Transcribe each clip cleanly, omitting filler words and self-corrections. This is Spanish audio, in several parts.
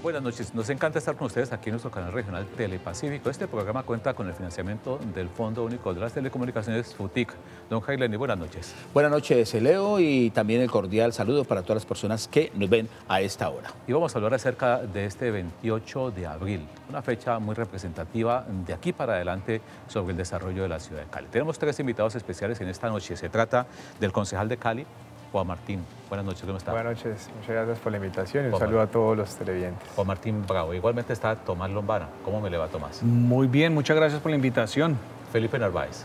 Buenas noches, nos encanta estar con ustedes aquí en nuestro canal regional Telepacífico. Este programa cuenta con el financiamiento del Fondo Único de las Telecomunicaciones, FUTIC. Don Jaileni, buenas noches. Buenas noches, Leo, y también el cordial saludo para todas las personas que nos ven a esta hora. Y vamos a hablar acerca de este 28 de abril, una fecha muy representativa de aquí para adelante sobre el desarrollo de la ciudad de Cali. Tenemos tres invitados especiales en esta noche. Se trata del concejal de Cali, Juan Martín. Buenas noches, ¿cómo está? Buenas noches, muchas gracias por la invitación y un saludo a todos los televidentes. Juan Martín Bravo. Igualmente está Tomás Lombana. ¿Cómo me le va, Tomás? Muy bien, muchas gracias por la invitación. Felipe Narváez.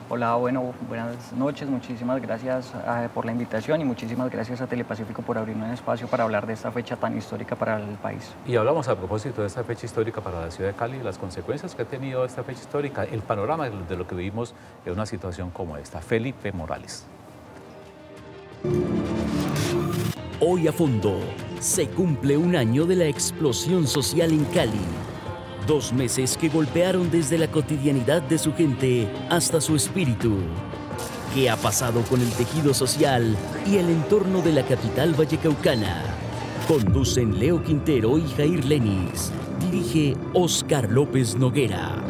Hola, buenas noches, muchísimas gracias por la invitación y muchísimas gracias a Telepacífico por abrirme un espacio para hablar de esta fecha tan histórica para el país. Y hablamos a propósito de esta fecha histórica para la ciudad de Cali, las consecuencias que ha tenido esta fecha histórica, el panorama de lo que vivimos en una situación como esta. Felipe Morales. Hoy a fondo, se cumple un año de la explosión social en Cali. 2 meses que golpearon desde la cotidianidad de su gente hasta su espíritu. ¿Qué ha pasado con el tejido social y el entorno de la capital vallecaucana? Conducen Leo Quintero y Jair Lenis. Dirige Oscar López Noguera.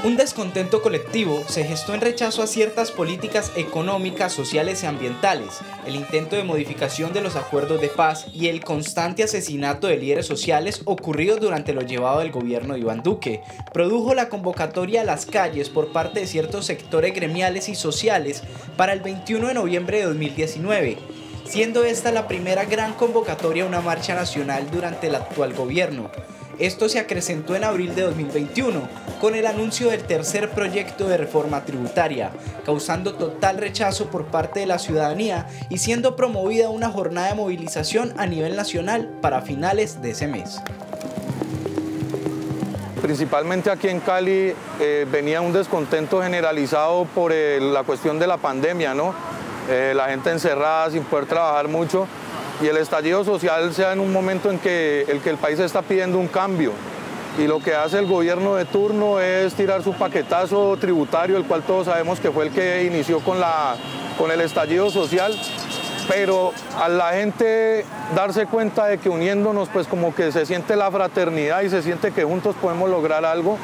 Un descontento colectivo se gestó en rechazo a ciertas políticas económicas, sociales y ambientales, el intento de modificación de los acuerdos de paz y el constante asesinato de líderes sociales ocurridos durante lo llevado del gobierno de Iván Duque. Produjo la convocatoria a las calles por parte de ciertos sectores gremiales y sociales para el 21 de noviembre de 2019, siendo esta la primera gran convocatoria a una marcha nacional durante el actual gobierno. Esto se acrecentó en abril de 2021 con el anuncio del tercer proyecto de reforma tributaria, causando total rechazo por parte de la ciudadanía y siendo promovida una jornada de movilización a nivel nacional para finales de ese mes. Principalmente aquí en Cali venía un descontento generalizado por la cuestión de la pandemia, ¿no? La gente encerrada sin poder trabajar mucho. Y el estallido social se da en un momento en que el país está pidiendo un cambio. Y lo que hace el gobierno de turno es tirar su paquetazo tributario, el cual todos sabemos que fue el que inició con el estallido social. Pero a la gente darse cuenta de que uniéndonos, pues como que se siente la fraternidad y se siente que juntos podemos lograr algo.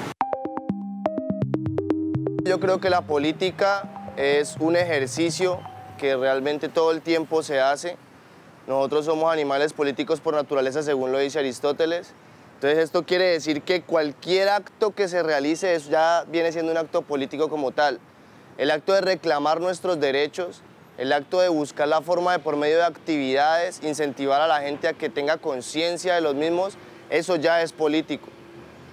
Yo creo que la política es un ejercicio que realmente todo el tiempo se hace. Nosotros somos animales políticos por naturaleza, según lo dice Aristóteles. Entonces esto quiere decir que cualquier acto que se realice eso ya viene siendo un acto político como tal. El acto de reclamar nuestros derechos, el acto de buscar la forma de por medio de actividades, incentivar a la gente a que tenga conciencia de los mismos, eso ya es político.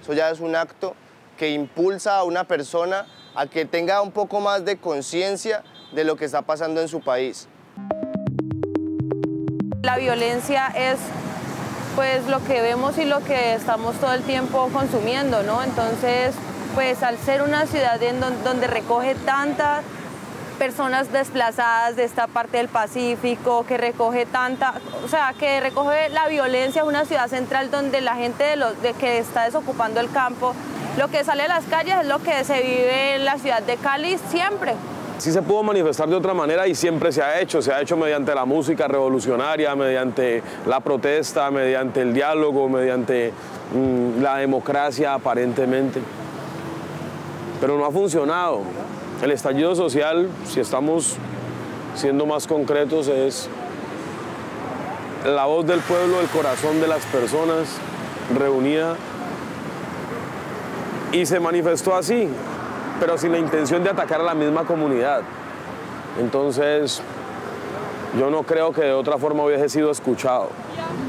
Eso ya es un acto que impulsa a una persona a que tenga un poco más de conciencia de lo que está pasando en su país. La violencia es pues lo que vemos y lo que estamos todo el tiempo consumiendo, ¿no? Entonces, pues al ser una ciudad donde recoge tantas personas desplazadas de esta parte del Pacífico, que recoge que recoge la violencia, es una ciudad central donde la gente que está desocupando el campo, lo que sale a las calles es lo que se vive en la ciudad de Cali siempre. Sí se pudo manifestar de otra manera y siempre se ha hecho mediante la música revolucionaria, mediante la protesta, mediante el diálogo, mediante la democracia aparentemente. Pero no ha funcionado. El estallido social, si estamos siendo más concretos, es la voz del pueblo, el corazón de las personas reunida y se manifestó así, pero sin la intención de atacar a la misma comunidad. Entonces, yo no creo que de otra forma hubiese sido escuchado.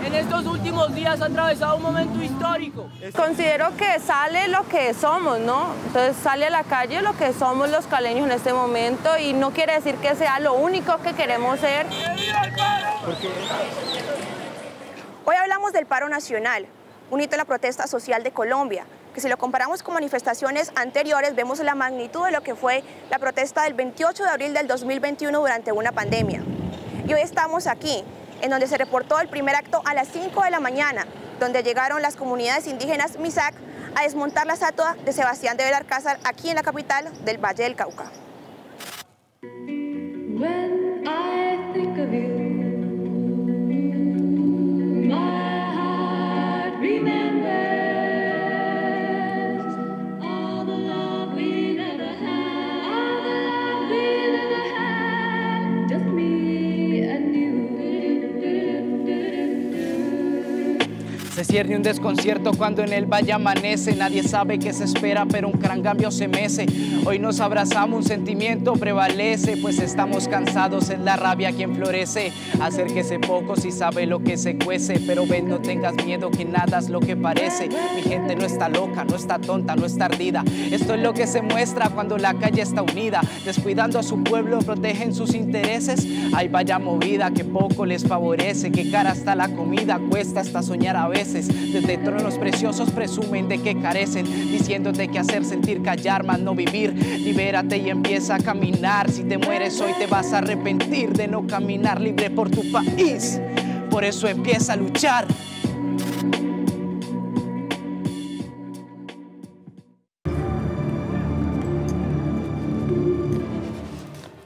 En estos últimos días ha atravesado un momento histórico. Considero que sale lo que somos, ¿no? Entonces sale a la calle lo que somos los caleños en este momento y no quiere decir que sea lo único que queremos ser. Hoy hablamos del paro nacional, un hito en la protesta social de Colombia, que si lo comparamos con manifestaciones anteriores, vemos la magnitud de lo que fue la protesta del 28 de abril del 2021 durante una pandemia. Y hoy estamos aquí, en donde se reportó el primer acto a las 5 de la mañana, donde llegaron las comunidades indígenas Misak a desmontar la estatua de Sebastián de Belalcázar aquí en la capital del Valle del Cauca. When I think of you, my heart remembers all the love we never had, all the love we never had, just me and you. Se cierne un desconcierto cuando en el valle amanece. Nadie sabe qué se espera, pero un gran cambio se mece. Hoy nos abrazamos, un sentimiento prevalece, pues estamos cansados, es la rabia quien florece. Acérquese poco si sabe lo que se cuece, pero ven, no tengas miedo que nada es lo que parece. Mi gente no está loca, no está tonta, no está ardida. Esto es lo que se muestra cuando la calle está unida. Descuidando a su pueblo, protegen sus intereses. Hay vaya movida que poco les favorece. Que cara está la comida, cuesta hasta soñar a veces. Desde tronos preciosos presumen de que carecen, diciéndote que hacer, sentir, callar, más no vivir. Libérate y empieza a caminar. Si te mueres hoy te vas a arrepentir de no caminar libre por tu país. Por eso empieza a luchar.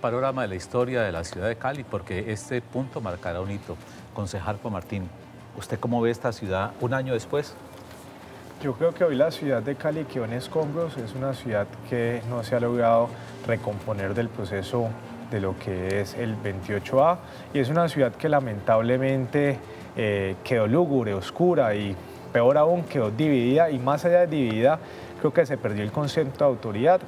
Panorama de la historia de la ciudad de Cali, porque este punto marcará un hito. Concejal Juan Martín, ¿usted cómo ve esta ciudad un año después? Yo creo que hoy la ciudad de Cali quedó en escombros, es una ciudad que no se ha logrado recomponer del proceso de lo que es el 28A y es una ciudad que lamentablemente quedó lúgubre, oscura y peor aún quedó dividida, y más allá de dividida creo que se perdió el concepto de autoridad,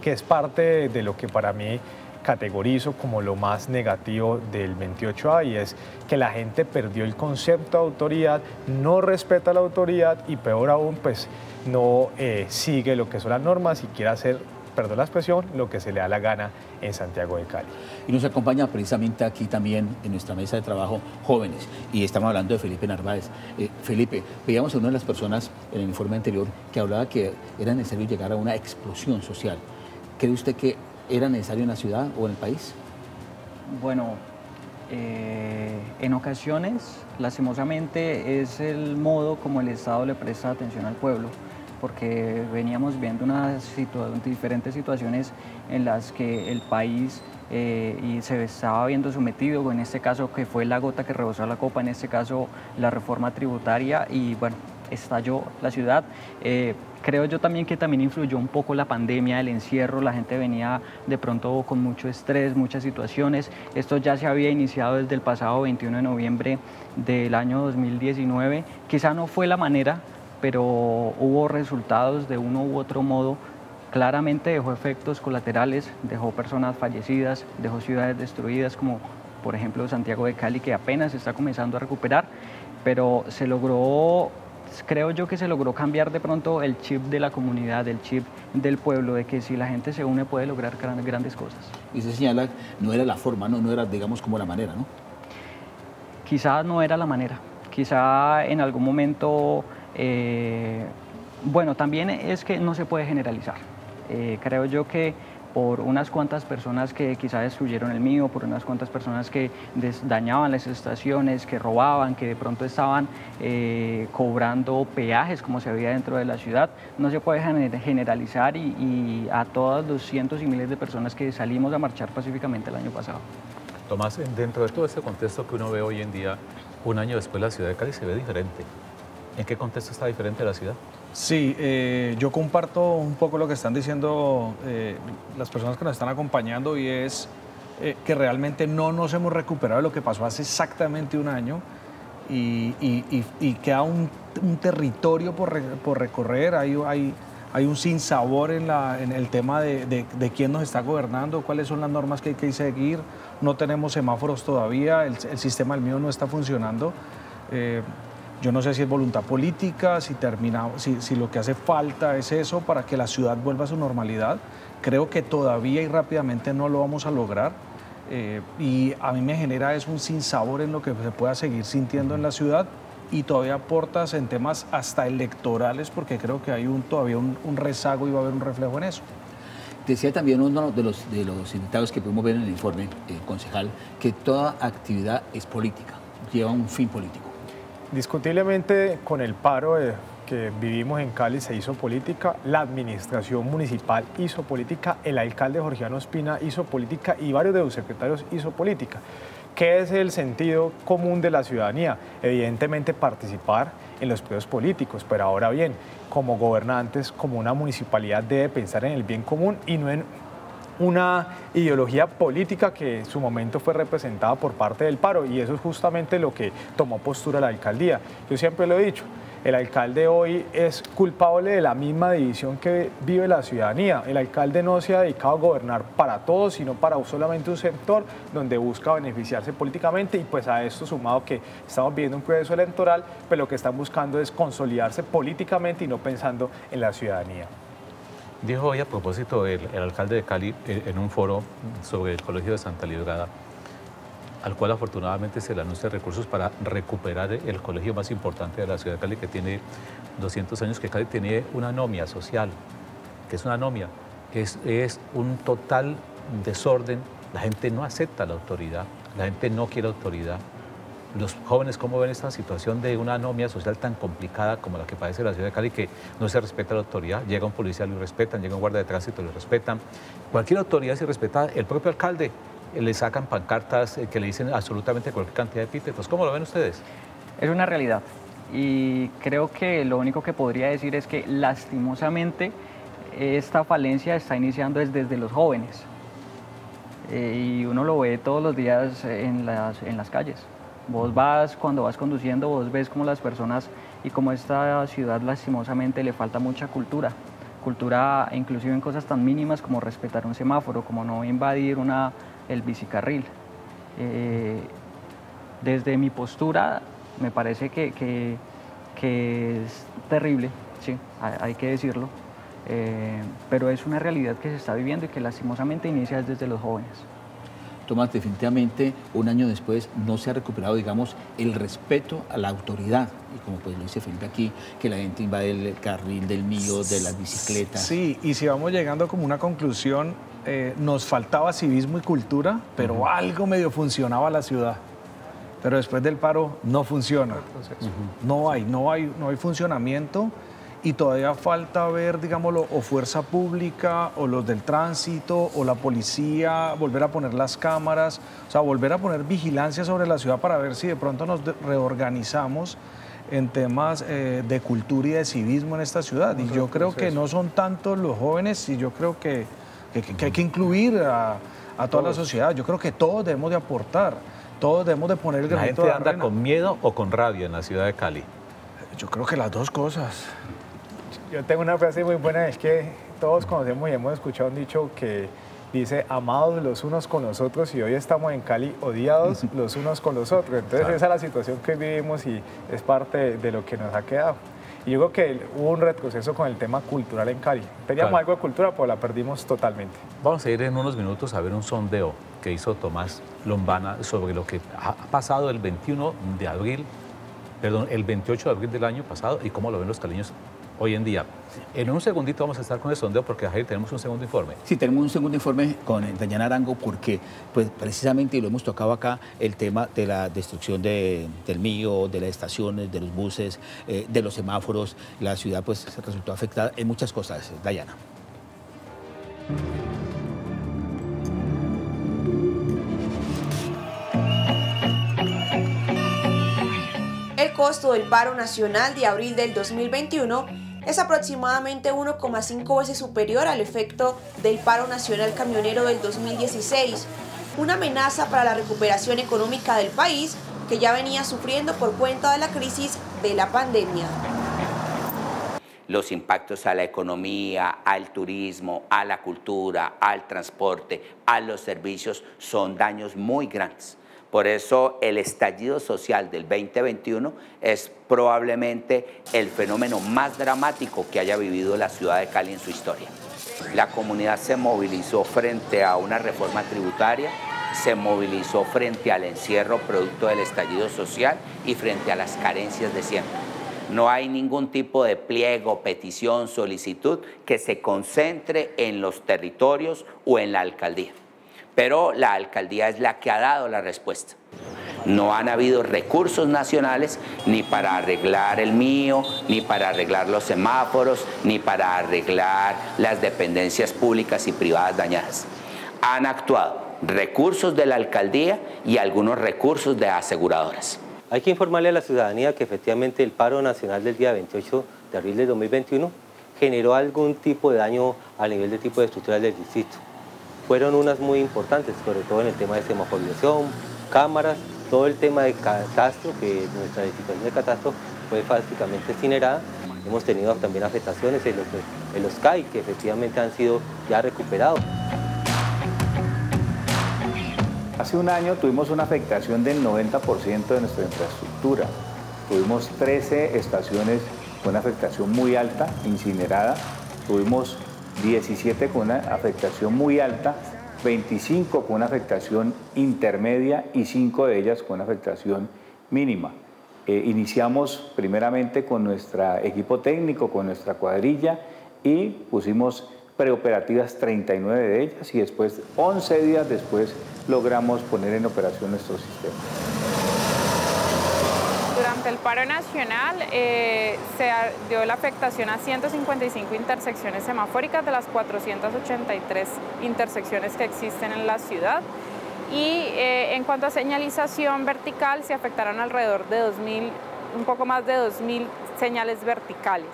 que es parte de lo que para mí categorizo como lo más negativo del 28A, y es que la gente perdió el concepto de autoridad, no respeta la autoridad y peor aún pues no sigue lo que son las normas y quiere hacer, perdón la expresión, lo que se le da la gana en Santiago de Cali. Y nos acompaña precisamente aquí también en nuestra mesa de trabajo jóvenes, y estamos hablando de Felipe Narváez. Felipe, veíamos a una de las personas en el informe anterior que hablaba que era necesario llegar a una explosión social. ¿Cree usted que era necesario en la ciudad o en el país? Bueno, en ocasiones, lastimosamente, es el modo como el Estado le presta atención al pueblo, porque veníamos viendo diferentes situaciones en las que el país y se estaba viendo sometido, en este caso que fue la gota que rebosó la copa, en este caso la reforma tributaria, y bueno, estalló la ciudad. Creo yo también que también influyó un poco la pandemia, el encierro, la gente venía de pronto con mucho estrés, muchas situaciones. Esto ya se había iniciado desde el pasado 21 de noviembre del año 2019. Quizá no fue la manera, pero hubo resultados de uno u otro modo. Claramente dejó efectos colaterales, dejó personas fallecidas, dejó ciudades destruidas, como por ejemplo Santiago de Cali, que apenas se está comenzando a recuperar, pero se logró, creo yo que se logró cambiar de pronto el chip de la comunidad, el chip del pueblo, de que si la gente se une puede lograr grandes cosas. Y se señala, no era la forma, no era, digamos, como la manera, ¿no? Quizá no era la manera, quizá en algún momento, bueno, también es que no se puede generalizar. Creo yo que por unas cuantas personas que quizá destruyeron el mío, por unas cuantas personas que dañaban las estaciones, que robaban, que de pronto estaban cobrando peajes como se veía dentro de la ciudad, no se puede generalizar y a todos los cientos y miles de personas que salimos a marchar pacíficamente el año pasado. Tomás, dentro de todo este contexto que uno ve hoy en día, un año después la ciudad de Cali se ve diferente. ¿En qué contexto está diferente la ciudad? Sí, yo comparto un poco lo que están diciendo las personas que nos están acompañando, y es que realmente no nos hemos recuperado de lo que pasó hace exactamente un año y queda un territorio por recorrer. Hay un sinsabor en el tema de quién nos está gobernando, cuáles son las normas que hay que seguir. No tenemos semáforos todavía, el sistema del mío no está funcionando. Yo no sé si es voluntad política, si lo que hace falta es eso para que la ciudad vuelva a su normalidad. Creo que todavía y rápidamente no lo vamos a lograr. Y a mí me genera un sinsabor en lo que se pueda seguir sintiendo en la ciudad. y todavía aportas en temas hasta electorales, porque creo que hay todavía un rezago y va a haber un reflejo en eso. Decía también uno de los invitados que pudimos ver en el informe, concejal, que toda actividad es política, lleva un fin político. Indiscutiblemente, con el paro que vivimos en Cali se hizo política, la administración municipal hizo política, el alcalde Jorgiano Ospina hizo política y varios de los secretarios hizo política. ¿Qué es el sentido común de la ciudadanía? Evidentemente participar en los procesos políticos, pero ahora bien, como gobernantes, como una municipalidad debe pensar en el bien común y no en una ideología política que en su momento fue representada por parte del paro, y eso es justamente lo que tomó postura la alcaldía. Yo siempre lo he dicho, el alcalde hoy es culpable de la misma división que vive la ciudadanía. El alcalde no se ha dedicado a gobernar para todos, sino para solamente un sector donde busca beneficiarse políticamente, y pues a esto sumado que estamos viviendo un proceso electoral, pues lo que están buscando es consolidarse políticamente y no pensando en la ciudadanía. Dijo hoy a propósito el alcalde de Cali en un foro sobre el Colegio de Santa Librada, al cual afortunadamente se le anuncian recursos para recuperar el colegio más importante de la ciudad de Cali, que tiene 200 años, que Cali tiene una anomia social, que es una anomia, es un total desorden, la gente no acepta la autoridad, la gente no quiere autoridad. Los jóvenes, ¿cómo ven esta situación de una anomia social tan complicada como la que padece la ciudad de Cali, que no se respeta la autoridad? Llega un policía, lo respetan, llega un guardia de tránsito, lo respetan. Cualquier autoridad es irrespetada. El propio alcalde le sacan pancartas que le dicen absolutamente cualquier cantidad de epítetos. ¿Cómo lo ven ustedes? Es una realidad y creo que lo único que podría decir es que lastimosamente esta falencia está iniciando desde los jóvenes y uno lo ve todos los días en las calles. Vos cuando vas conduciendo, vos ves como las personas y como esta ciudad lastimosamente le falta mucha cultura inclusive en cosas tan mínimas como respetar un semáforo, como no invadir el bicicarril. Desde mi postura me parece que es terrible, sí, hay que decirlo, pero es una realidad que se está viviendo y que lastimosamente inicia desde los jóvenes. Tomás, definitivamente un año después no se ha recuperado, digamos, el respeto a la autoridad. Y como pues lo dice Felipe aquí, que la gente invade el carril del mío, de las bicicletas. Sí, y si vamos llegando como una conclusión, nos faltaba civismo y cultura, pero algo medio funcionaba la ciudad. Pero después del paro no funciona. No hay funcionamiento. Y todavía falta ver, digámoslo, o fuerza pública, o los del tránsito, o la policía, volver a poner las cámaras, o sea, volver a poner vigilancia sobre la ciudad para ver si de pronto nos reorganizamos en temas de cultura y de civismo en esta ciudad. Y yo creo que no son tantos los jóvenes, y yo creo que hay que incluir a toda la sociedad. Yo creo que todos debemos de aportar, todos debemos de poner el granito de arena. ¿La gente anda con miedo o con rabia en la ciudad de Cali? Yo creo que las dos cosas. Yo tengo una frase muy buena, es que todos conocemos y hemos escuchado un dicho que dice amados los unos con los otros, y hoy estamos en Cali odiados los unos con los otros. Entonces esa es la situación que vivimos y es parte de lo que nos ha quedado. Y yo creo que hubo un retroceso con el tema cultural en Cali. Teníamos algo de cultura, pero la perdimos totalmente. Vamos a ir en unos minutos a ver un sondeo que hizo Tomás Lombana sobre lo que ha pasado el 28 de abril del año pasado y cómo lo ven los caleños hoy en día. En un segundito vamos a estar con el sondeo porque Jair, tenemos un segundo informe. Sí, tenemos un segundo informe con Dayana Arango porque pues, precisamente lo hemos tocado acá, el tema de la destrucción del mío, de las estaciones, de los buses, de los semáforos. La ciudad pues resultó afectada en muchas cosas. Dayana. El costo del paro nacional de abril del 2021 es aproximadamente 1,5 veces superior al efecto del paro nacional camionero del 2016, una amenaza para la recuperación económica del país que ya venía sufriendo por cuenta de la crisis de la pandemia. Los impactos a la economía, al turismo, a la cultura, al transporte, a los servicios son daños muy grandes. Por eso el estallido social del 2021 es probablemente el fenómeno más dramático que haya vivido la ciudad de Cali en su historia. La comunidad se movilizó frente a una reforma tributaria se movilizó frente al encierro producto del estallido social y frente a las carencias de siempre. No hay ningún tipo de pliego, petición, solicitud que se concentre en los territorios o en la alcaldía. Pero la alcaldía es la que ha dado la respuesta. No han habido recursos nacionales ni para arreglar el mío, ni para arreglar los semáforos, ni para arreglar las dependencias públicas y privadas dañadas. Han actuado recursos de la alcaldía y algunos recursos de aseguradoras. Hay que informarle a la ciudadanía que efectivamente el paro nacional del día 28 de abril de 2021 generó algún tipo de daño a nivel de tipo de estructuras del distrito. Fueron unas muy importantes, sobre todo en el tema de semaforización, cámaras, todo el tema de catastro, que nuestra edificación de catastro fue básicamente incinerada. Hemos tenido también afectaciones en los CAI, que efectivamente han sido ya recuperados. Hace un año tuvimos una afectación del 90% de nuestra infraestructura. Tuvimos 13 estaciones con una afectación muy alta, incinerada. Tuvimos 17 con una afectación muy alta, 25 con una afectación intermedia y 5 de ellas con una afectación mínima. Iniciamos primeramente con nuestro equipo técnico, con nuestra cuadrilla y pusimos preoperativas 39 de ellas y después, 11 días después, logramos poner en operación nuestro sistema. Durante el paro nacional se dio la afectación a 155 intersecciones semafóricas de las 483 intersecciones que existen en la ciudad. Y en cuanto a señalización vertical, se afectaron alrededor de un poco más de 2.000 señales verticales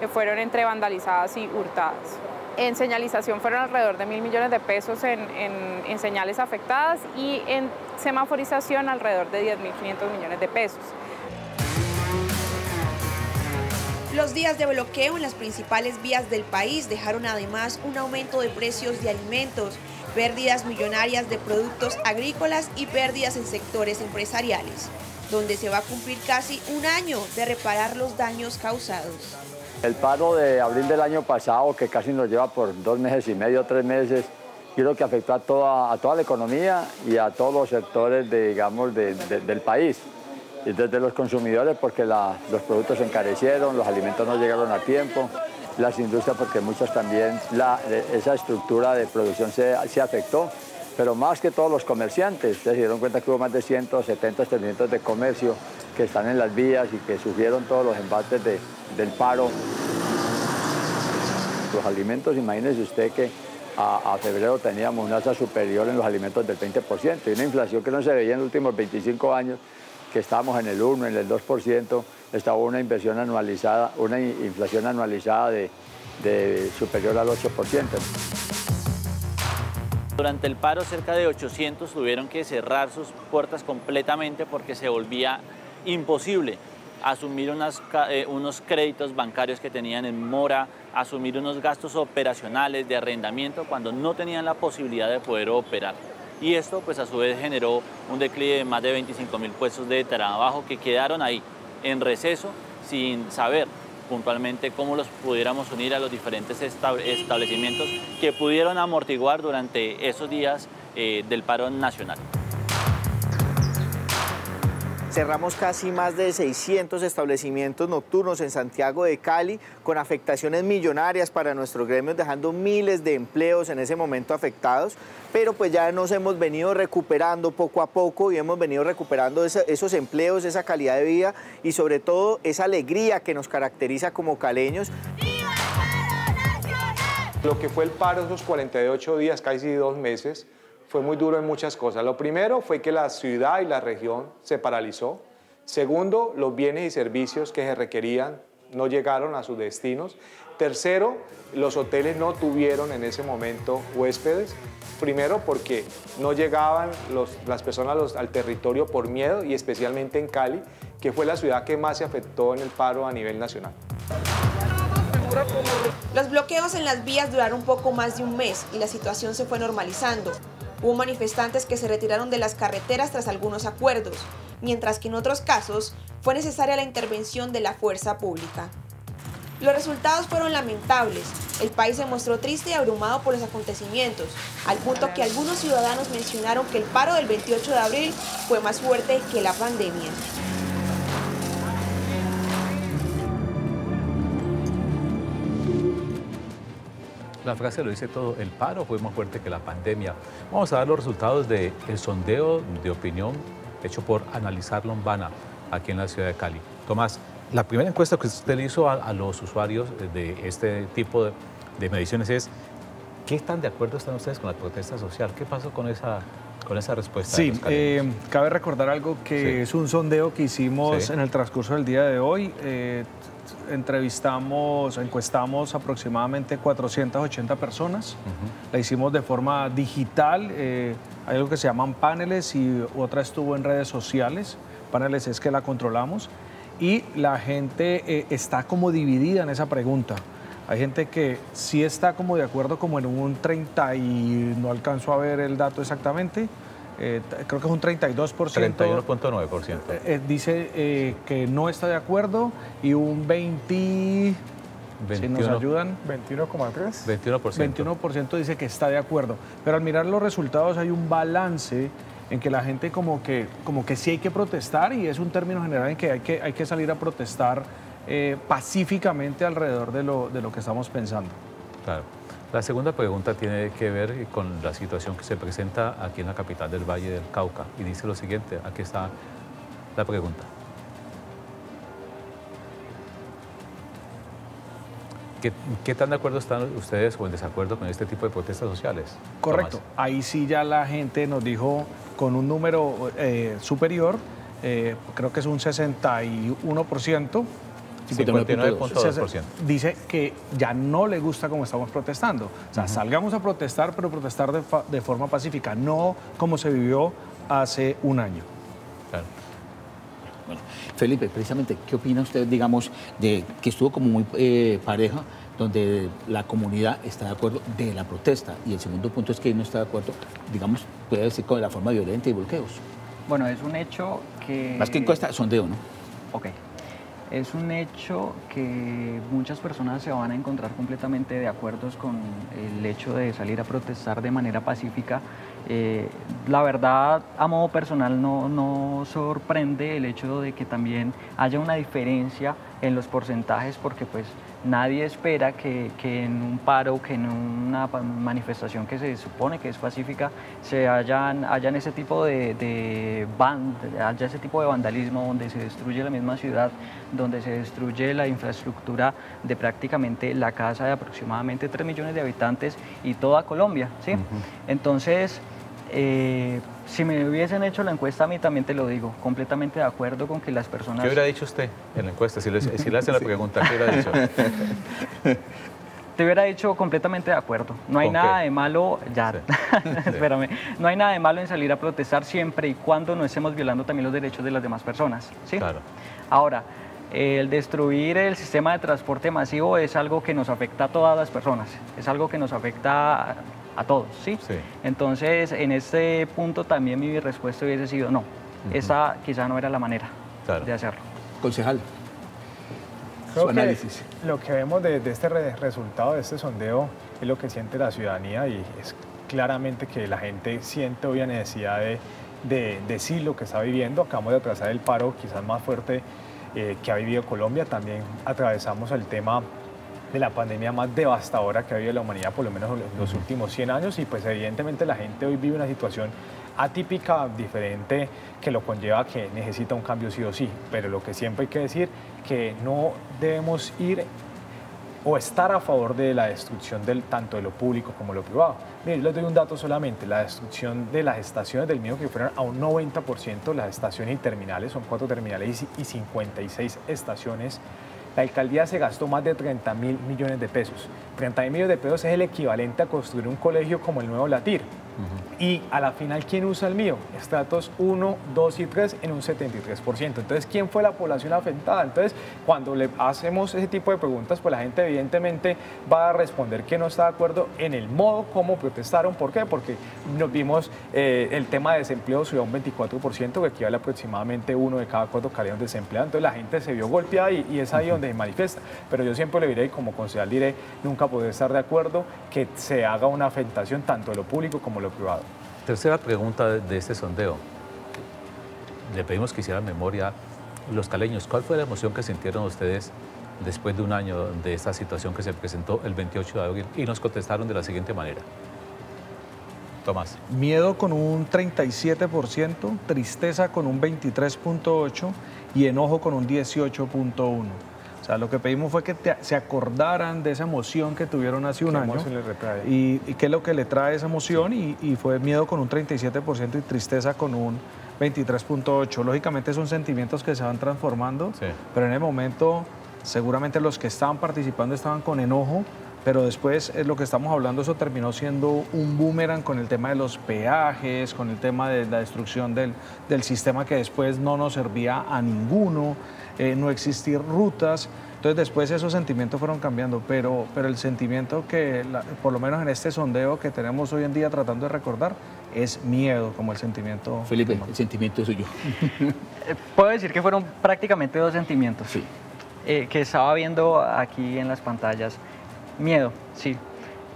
que fueron entre vandalizadas y hurtadas. En señalización fueron alrededor de 1.000 millones de pesos en señales afectadas y en semaforización alrededor de 10.500 millones de pesos. Los días de bloqueo en las principales vías del país dejaron además un aumento de precios de alimentos, pérdidas millonarias de productos agrícolas y pérdidas en sectores empresariales, donde se va a cumplir casi un año de reparar los daños causados. El paro de abril del año pasado, que casi nos lleva por 2 meses y medio, 3 meses, creo que afectó a toda la economía y a todos los sectores, del país. Y desde los consumidores, porque los productos se encarecieron, los alimentos no llegaron a tiempo, las industrias, porque muchas también, esa estructura de producción se afectó, pero más que todos los comerciantes. Se dieron cuenta que hubo más de 170 establecimientos de comercio que están en las vías y que sufrieron todos los embates del paro. Los alimentos, imagínese usted que a febrero teníamos una alza superior en los alimentos del 20% y una inflación que no se veía en los últimos 25 años, que estábamos en el 1, en el 2%, estaba una inflación anualizada de superior al 8%. Durante el paro cerca de 800 tuvieron que cerrar sus puertas completamente porque se volvía imposible asumir unos créditos bancarios que tenían en mora, asumir unos gastos operacionales de arrendamiento cuando no tenían la posibilidad de poder operar. Y esto pues a su vez generó un declive de más de 25.000 puestos de trabajo que quedaron ahí en receso sin saber puntualmente cómo los pudiéramos unir a los diferentes establecimientos que pudieron amortiguar durante esos días del paro nacional. Cerramos casi más de 600 establecimientos nocturnos en Santiago de Cali con afectaciones millonarias para nuestros gremios, dejando miles de empleos en ese momento afectados, pero pues ya nos hemos venido recuperando poco a poco y hemos venido recuperando esos empleos, esa calidad de vida y sobre todo esa alegría que nos caracteriza como caleños. Lo que fue el paro esos 48 días, casi 2 meses, fue muy duro en muchas cosas. Lo primero fue que la ciudad y la región se paralizó. Segundo, los bienes y servicios que se requerían no llegaron a sus destinos. Tercero, los hoteles no tuvieron en ese momento huéspedes. Primero, porque no llegaban las personas al territorio por miedo, y especialmente en Cali, que fue la ciudad que más se afectó en el paro a nivel nacional. Los bloqueos en las vías duraron un poco más de un mes y la situación se fue normalizando. Hubo manifestantes que se retiraron de las carreteras tras algunos acuerdos, mientras que en otros casos fue necesaria la intervención de la fuerza pública. Los resultados fueron lamentables. El país se mostró triste y abrumado por los acontecimientos, al punto que algunos ciudadanos mencionaron que el paro del 28 de abril fue más fuerte que la pandemia. La frase lo dice todo, el paro fue más fuerte que la pandemia. Vamos a dar los resultados del sondeo de opinión hecho por Analizar Lombana, aquí en la ciudad de Cali. Tomás, la primera encuesta que usted le hizo a los usuarios de este tipo de mediciones es, ¿qué tan de acuerdo están ustedes con la protesta social? ¿Qué pasó con esa respuesta? Sí, cabe recordar algo que es un sondeo que hicimos en el transcurso del día de hoy. Encuestamos aproximadamente 480 personas. La hicimos de forma digital. Hay algo que se llaman paneles y otra estuvo en redes sociales. Paneles es que la controlamos. Y la gente está como dividida en esa pregunta. Hay gente que sí está como de acuerdo como en un 30 y no alcanzo a ver el dato exactamente. Creo que es un 32%. 31.9%. Dice que no está de acuerdo y un 21, si nos ayudan. 21,3%. 21% dice que está de acuerdo. Pero al mirar los resultados hay un balance en que la gente como que sí hay que protestar y es un término general en que hay que salir a protestar pacíficamente alrededor de lo que estamos pensando. Claro. La segunda pregunta tiene que ver con la situación que se presenta aquí en la capital del Valle del Cauca y dice lo siguiente, aquí está la pregunta. ¿Qué tan de acuerdo están ustedes o en desacuerdo con este tipo de protestas sociales? Correcto. Tomás. Ahí sí ya la gente nos dijo con un número superior, creo que es un 61%. 59.2%. Dice que ya no le gusta cómo estamos protestando. O sea, salgamos a protestar, pero protestar de forma pacífica, no como se vivió hace un año. Claro. Bueno, Felipe, precisamente, ¿qué opina usted, digamos, de que estuvo como muy pareja, donde la comunidad está de acuerdo de la protesta? Y el segundo punto es que no está de acuerdo, digamos, puede decir con la forma violenta y bloqueos. Bueno, es un hecho que... Más que encuesta, sondeo, ¿no? Ok. Es un hecho que muchas personas se van a encontrar completamente de acuerdo con el hecho de salir a protestar de manera pacífica. La verdad, a modo personal, no sorprende el hecho de que también haya una diferencia en los porcentajes, porque pues nadie espera que en un paro, que en una manifestación que se supone que es pacífica, hayan ese tipo haya ese tipo de vandalismo, donde se destruye la misma ciudad, donde se destruye la infraestructura de prácticamente la casa de aproximadamente 3 millones de habitantes y toda Colombia, ¿sí? Entonces, si me hubiesen hecho la encuesta, a mí también te lo digo, completamente de acuerdo con que las personas... ¿Qué hubiera dicho usted en la encuesta? Si le hacen la pregunta, ¿qué hubiera dicho? Te hubiera dicho completamente de acuerdo. No hay nada de malo, espérame, no hay nada de malo en salir a protestar siempre y cuando no estemos violando también los derechos de las demás personas, ¿sí? Claro. Ahora, el destruir el sistema de transporte masivo es algo que nos afecta a todas las personas, es algo que nos afecta a todos, ¿sí? Entonces, en este punto también mi respuesta hubiese sido no. Esa quizá no era la manera de hacerlo. Concejal, creo su análisis. Que lo que vemos de este resultado, de este sondeo, es lo que siente la ciudadanía y es claramente que la gente siente hoy la necesidad de decir lo que está viviendo. Acabamos de atravesar el paro quizás más fuerte que ha vivido Colombia. También atravesamos el tema de la pandemia más devastadora que ha vivido la humanidad, por lo menos en los últimos 100 años, y pues evidentemente la gente hoy vive una situación atípica, diferente, que lo conlleva que necesita un cambio sí o sí, pero lo que siempre hay que decir que no debemos ir o estar a favor de la destrucción tanto de lo público como de lo privado. Miren, les doy un dato solamente, la destrucción de las estaciones del mío, que fueron a un 90%, las estaciones y terminales, son 4 terminales y 56 estaciones. La alcaldía se gastó más de 30.000 millones de pesos. 30.000 millones de pesos es el equivalente a construir un colegio como el Nuevo Latir. Y a la final, ¿quién usa el mío? Estratos 1, 2 y 3 en un 73%. Entonces, ¿quién fue la población afectada? Entonces, cuando le hacemos ese tipo de preguntas, pues la gente evidentemente va a responder que no está de acuerdo en el modo como protestaron. ¿Por qué? Porque nos vimos el tema de desempleo subió a un 24%, que equivale a aproximadamente 1 de cada 4 caleños desempleados. Entonces, la gente se vio golpeada y es ahí donde se manifiesta. Pero yo siempre le diré, y como concejal diré, nunca podré estar de acuerdo que se haga una afectación tanto de lo público como de lo privado. Tercera pregunta de este sondeo. Le pedimos que hicieran memoria los caleños. ¿Cuál fue la emoción que sintieron ustedes después de un año de esta situación que se presentó el 28 de abril? Y nos contestaron de la siguiente manera. Tomás. Miedo con un 37%, tristeza con un 23.8% y enojo con un 18.1%. O sea, lo que pedimos fue que se acordaran de esa emoción que tuvieron hace un año y qué es lo que le trae esa emoción y fue miedo con un 37% y tristeza con un 23.8%. Lógicamente son sentimientos que se van transformando, pero en el momento seguramente los que estaban participando estaban con enojo, pero después lo que estamos hablando, eso terminó siendo un boomerang con el tema de los peajes, con el tema de la destrucción del sistema que después no nos servía a ninguno, no existir rutas. Entonces después esos sentimientos fueron cambiando, pero el sentimiento que, por lo menos en este sondeo que tenemos hoy en día tratando de recordar, es miedo como el sentimiento. Felipe, el sentimiento es suyo. Puedo decir que fueron prácticamente dos sentimientos que estaba viendo aquí en las pantallas. Miedo, sí,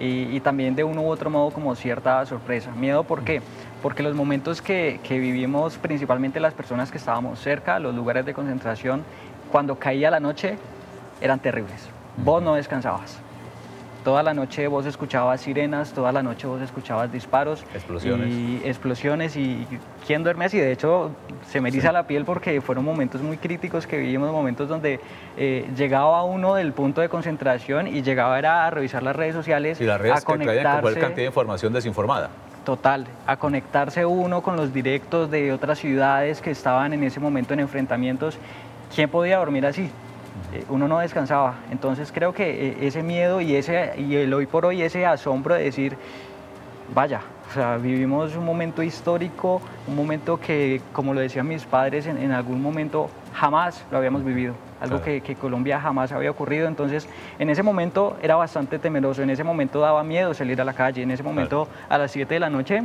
y también de uno u otro modo como cierta sorpresa. Miedo, ¿por qué? Porque los momentos que vivimos, principalmente las personas que estábamos cerca, los lugares de concentración, cuando caía la noche, eran terribles. Vos no descansabas. Toda la noche vos escuchabas sirenas, toda la noche vos escuchabas disparos. Explosiones. Y ¿quién duerme así? De hecho, se me eriza la piel porque fueron momentos muy críticos que vivimos, momentos donde llegaba uno del punto de concentración y llegaba a revisar las redes sociales, y las redes a conectarse. Que traían cantidad de información desinformada. Total, a conectarse uno con los directos de otras ciudades que estaban en ese momento en enfrentamientos. ¿Quién podía dormir así? Uno no descansaba. Entonces creo que ese miedo y el hoy por hoy, ese asombro de decir, vaya, o sea, vivimos un momento histórico, un momento que, como lo decían mis padres, en algún momento jamás lo habíamos vivido. Algo que Colombia jamás había ocurrido. Entonces, en ese momento era bastante temeroso, en ese momento daba miedo salir a la calle, en ese momento a las 7 de la noche,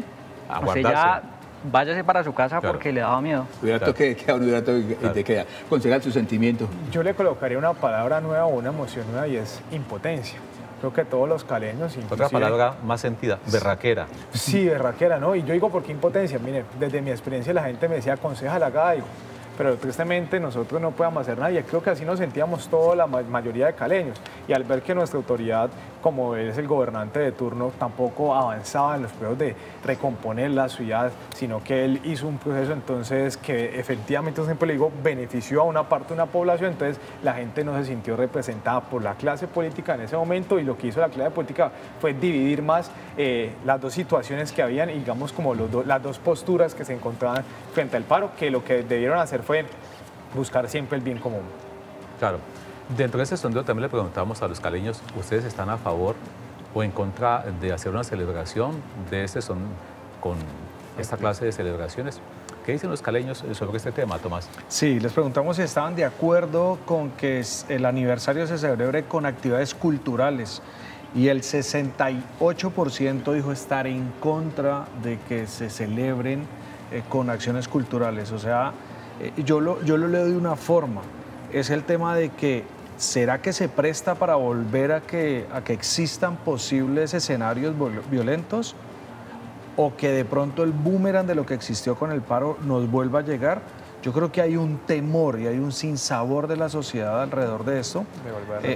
usted ya váyase para su casa porque le daba miedo. Te queda. Concejal, su sentimiento. Yo le colocaría una palabra nueva o una emoción nueva y es impotencia. Creo que todos los caleños... Otra palabra más sentida, berraquera. Sí, berraquera, ¿no? Y yo digo, ¿por qué impotencia? Mire, desde mi experiencia la gente me decía, concejal, haga algo. Pero tristemente nosotros no podemos hacer nada y creo que así nos sentíamos toda la mayoría de caleños. Y al ver que nuestra autoridad, como es el gobernante de turno, tampoco avanzaba en los procesos de recomponer la ciudad, sino que él hizo un proceso entonces que efectivamente, siempre le digo, benefició a una parte de una población, entonces la gente no se sintió representada por la clase política en ese momento y lo que hizo la clase política fue dividir más las dos situaciones que habían y digamos como las dos posturas que se encontraban frente al paro, que lo que debieron hacer fue buscar siempre el bien común. Claro. Dentro de este sondeo también le preguntamos a los caleños, ¿ustedes están a favor o en contra de hacer una celebración de con esta clase de celebraciones? ¿Qué dicen los caleños sobre este tema, Tomás? Sí, les preguntamos si estaban de acuerdo con que el aniversario se celebre con actividades culturales y el 68% dijo estar en contra de que se celebren con acciones culturales. O sea, yo lo leo de una forma, es el tema de que ¿será que se presta para volver a que existan posibles escenarios violentos o que de pronto el boomerang de lo que existió con el paro nos vuelva a llegar? Yo creo que hay un temor y hay un sinsabor de la sociedad alrededor de esto.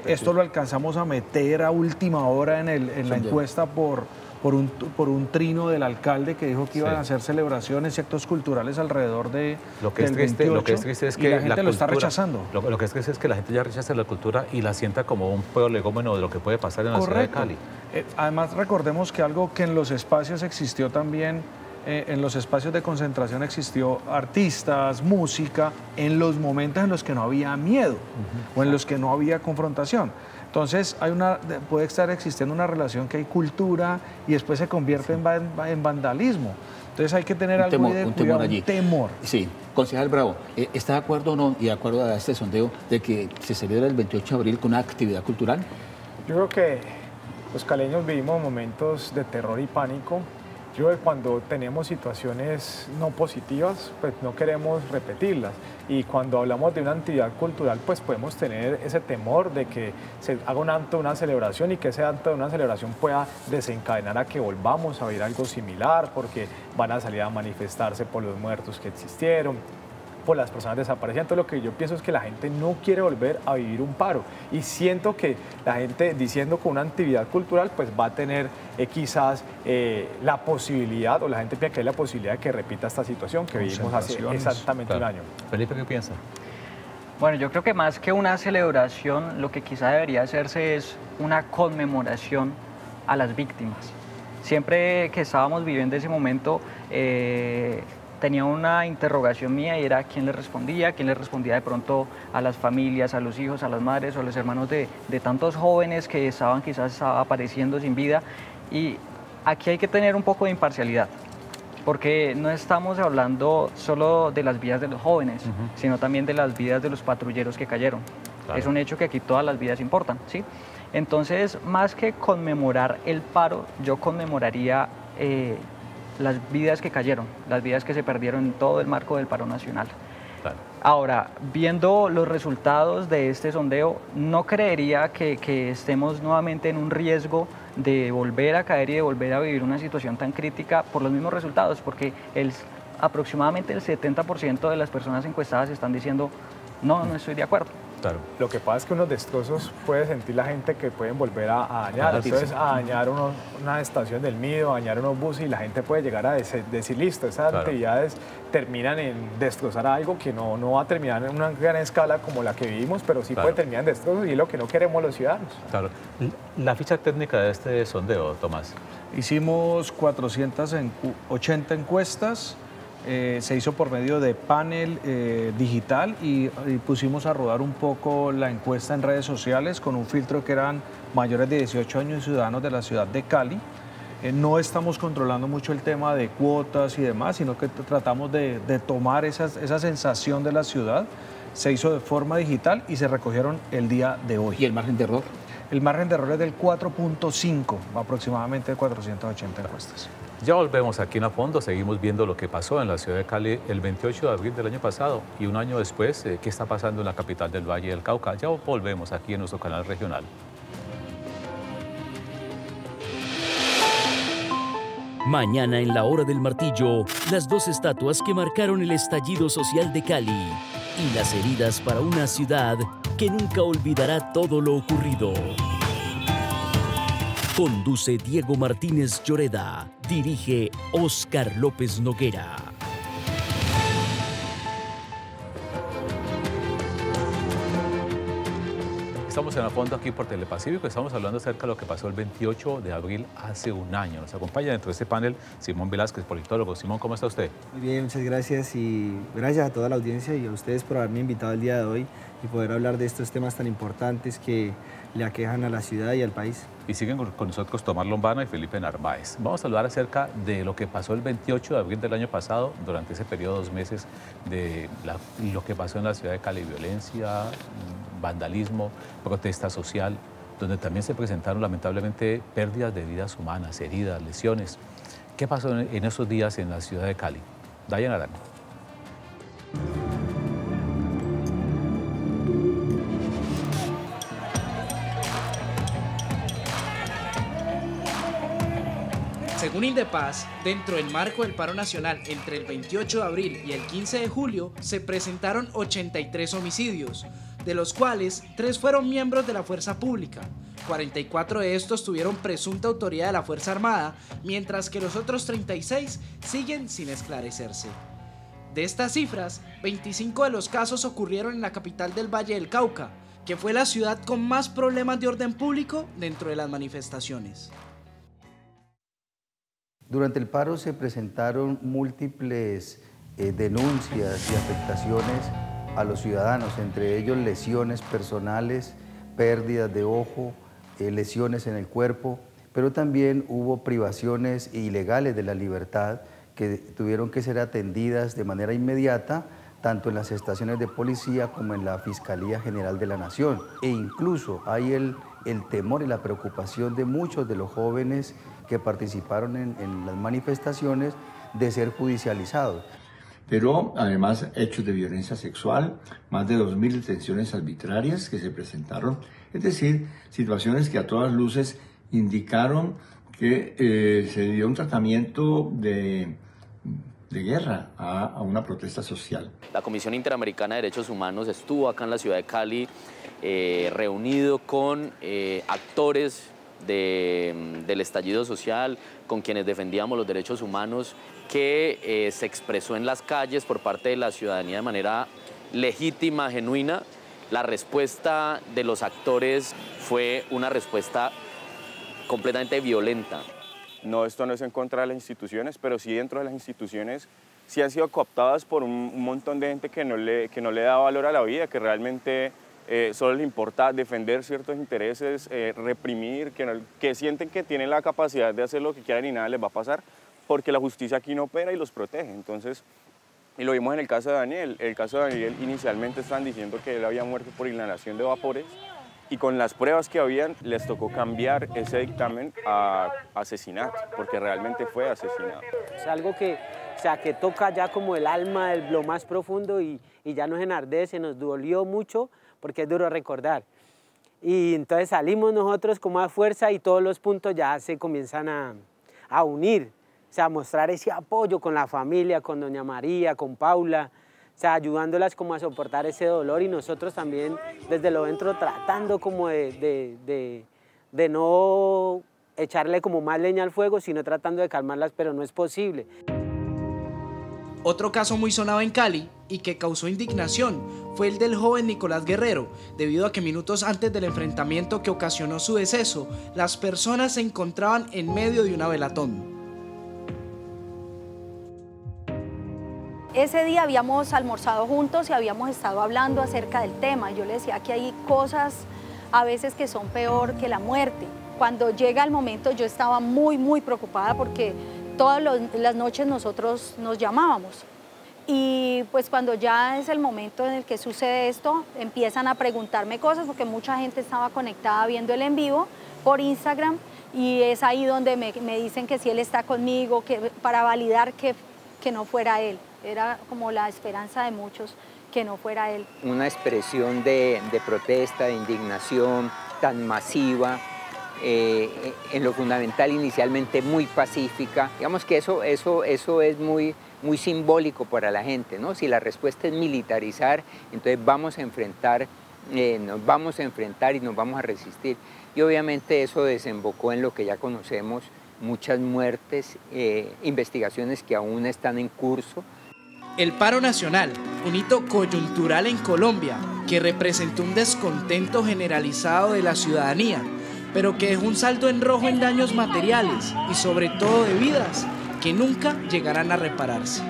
Esto lo alcanzamos a meter a última hora en la encuesta por un trino del alcalde que dijo que iban a hacer celebraciones y actos culturales alrededor de lo que es triste es que la gente lo está rechazando. Lo que es triste es que la gente ya rechaza la cultura y la sienta como un prolegómeno de lo que puede pasar en la ciudad de Cali. Además, recordemos que algo que en los espacios existió también, en los espacios de concentración existió artistas, música, en los momentos en los que no había miedo o en los que no había confrontación. Entonces puede estar existiendo una relación que hay cultura y después se convierte en vandalismo. Entonces hay que tener algo de cuidado, un temor. Sí, concejal Bravo, ¿está de acuerdo o no, y de acuerdo a este sondeo, de que se celebra el 28 de abril con una actividad cultural? Yo creo que los caleños vivimos momentos de terror y pánico. Yo creo que cuando tenemos situaciones no positivas, pues no queremos repetirlas. Y cuando hablamos de una actividad cultural, pues podemos tener ese temor de que se haga un acto de una celebración y que ese acto de una celebración pueda desencadenar a que volvamos a ver algo similar, porque van a salir a manifestarse por los muertos que existieron, por las personas desaparecidas. Entonces lo que yo pienso es que la gente no quiere volver a vivir un paro, y siento que la gente diciendo con una actividad cultural pues va a tener quizás la posibilidad, o la gente piensa que hay la posibilidad de que repita esta situación que vivimos hace exactamente un año. Felipe, ¿qué piensa? Bueno, yo creo que más que una celebración, lo que quizá debería hacerse es una conmemoración a las víctimas. Siempre que estábamos viviendo ese momento, tenía una interrogación mía, y era quién le respondía de pronto a las familias, a los hijos, a las madres o a los hermanos de tantos jóvenes que estaban quizás apareciendo sin vida. Y aquí hay que tener un poco de imparcialidad, porque no estamos hablando solo de las vidas de los jóvenes, sino también de las vidas de los patrulleros que cayeron. Claro. Es un hecho que aquí todas las vidas importan, ¿sí? Entonces, más que conmemorar el paro, yo conmemoraría las vidas que cayeron, las vidas que se perdieron en todo el marco del paro nacional. Claro. Ahora, viendo los resultados de este sondeo, no creería que estemos nuevamente en un riesgo de volver a caer y de volver a vivir una situación tan crítica por los mismos resultados, porque aproximadamente el 70% de las personas encuestadas están diciendo no estoy de acuerdo. Claro. Lo que pasa es que unos destrozos puede sentir la gente que pueden volver a dañar. Entonces, a dañar una estación del MIDO, a dañar unos buses, y la gente puede llegar a decir, listo, esas actividades terminan en destrozar algo que no va a terminar en una gran escala como la que vivimos, pero sí puede terminar en destrozos, y es lo que no queremos los ciudadanos. Claro. La ficha técnica de este sondeo, Tomás. Hicimos 480 encuestas. Se hizo por medio de panel digital y pusimos a rodar un poco la encuesta en redes sociales con un filtro que eran mayores de 18 años y ciudadanos de la ciudad de Cali. No estamos controlando mucho el tema de cuotas y demás, sino que tratamos de tomar esa sensación de la ciudad. Se hizo de forma digital y se recogieron el día de hoy. ¿Y el margen de error? El margen de error es del 4.5, aproximadamente 480 encuestas. Ya volvemos aquí en A Fondo, seguimos viendo lo que pasó en la ciudad de Cali el 28 de abril del año pasado, y un año después, qué está pasando en la capital del Valle del Cauca. Ya volvemos aquí en nuestro canal regional. Mañana en la Hora del Martillo, las dos estatuas que marcaron el estallido social de Cali y las heridas para una ciudad que nunca olvidará todo lo ocurrido. Conduce Diego Martínez Lloreda. Dirige Óscar López Noguera. Estamos en A Fondo aquí por Telepacífico, estamos hablando acerca de lo que pasó el 28 de abril hace un año. Nos acompaña dentro de este panel Simón Velázquez, politólogo. Simón, ¿cómo está usted? Muy bien, muchas gracias, y gracias a toda la audiencia y a ustedes por haberme invitado el día de hoy y poder hablar de estos temas tan importantes que le aquejan a la ciudad y al país. Y siguen con nosotros Tomás Lombana y Felipe Narváez. Vamos a hablar acerca de lo que pasó el 28 de abril del año pasado, durante ese periodo de 2 meses, de lo que pasó en la ciudad de Cali: violencia, vandalismo, protesta social, donde también se presentaron lamentablemente pérdidas de vidas humanas, heridas, lesiones. ¿Qué pasó en esos días en la ciudad de Cali? Dayan Arango. Según Indepaz, dentro del marco del paro nacional entre el 28 de abril y el 15 de julio se presentaron 83 homicidios, de los cuales 3 fueron miembros de la fuerza pública. 44 de estos tuvieron presunta autoridad de la Fuerza Armada, mientras que los otros 36 siguen sin esclarecerse. De estas cifras, 25 de los casos ocurrieron en la capital del Valle del Cauca, que fue la ciudad con más problemas de orden público dentro de las manifestaciones. Durante el paro se presentaron múltiples denuncias y afectaciones a los ciudadanos, entre ellos lesiones personales, pérdidas de ojo, lesiones en el cuerpo, pero también hubo privaciones ilegales de la libertad que tuvieron que ser atendidas de manera inmediata, tanto en las estaciones de policía como en la Fiscalía General de la Nación. E incluso hay el temor y la preocupación de muchos de los jóvenes que participaron en las manifestaciones de ser judicializados. Pero además hechos de violencia sexual, más de 2.000 detenciones arbitrarias que se presentaron, es decir, situaciones que a todas luces indicaron que se dio un tratamiento de guerra a una protesta social. La Comisión Interamericana de Derechos Humanos estuvo acá en la ciudad de Cali reunido con actores del estallido social, con quienes defendíamos los derechos humanos, que se expresó en las calles por parte de la ciudadanía de manera legítima, genuina. La respuesta de los actores fue una respuesta completamente violenta. No, esto no es en contra de las instituciones, pero sí dentro de las instituciones sí han sido cooptadas por un montón de gente que no le da valor a la vida, que realmente solo le importa defender ciertos intereses, reprimir, que sienten que tienen la capacidad de hacer lo que quieran y nada les va a pasar, porque la justicia aquí no opera y los protege. Entonces, y lo vimos en el caso de Daniel. El caso de Daniel inicialmente estaban diciendo que él había muerto por inhalación de vapores, y con las pruebas que habían les tocó cambiar ese dictamen a asesinato, porque realmente fue asesinado. Es algo que toca ya como el alma, lo más profundo, y ya nos enardece, nos dolió mucho, porque es duro recordar. Y entonces salimos nosotros con más fuerza y todos los puntos ya se comienzan a unir, o sea, a mostrar ese apoyo con la familia, con doña María, con Paula, o sea, ayudándolas como a soportar ese dolor, y nosotros también desde lo dentro tratando como de no echarle como más leña al fuego, sino tratando de calmarlas, pero no es posible. Otro caso muy sonado en Cali y que causó indignación fue el del joven Nicolás Guerrero, debido a que minutos antes del enfrentamiento que ocasionó su deceso, las personas se encontraban en medio de una velatón. Ese día habíamos almorzado juntos y habíamos estado hablando acerca del tema. Yo le decía que hay cosas a veces que son peor que la muerte. Cuando llega el momento yo estaba muy preocupada, porque todas las noches nosotros nos llamábamos. Y pues cuando ya es el momento en el que sucede esto, empiezan a preguntarme cosas, porque mucha gente estaba conectada viendo el en vivo por Instagram, y es ahí donde me dicen que si él está conmigo, para validar que no fuera él. Era como la esperanza de muchos que no fuera él. Una expresión de protesta, de indignación tan masiva, en lo fundamental inicialmente muy pacífica. Digamos que eso es muy simbólico para la gente, ¿no? Si la respuesta es militarizar, entonces nos vamos a enfrentar y nos vamos a resistir. Y obviamente eso desembocó en lo que ya conocemos, muchas muertes, investigaciones que aún están en curso. El paro nacional, un hito coyuntural en Colombia que representó un descontento generalizado de la ciudadanía, pero que dejó un saldo en rojo en daños materiales y sobre todo de vidas que nunca llegarán a repararse.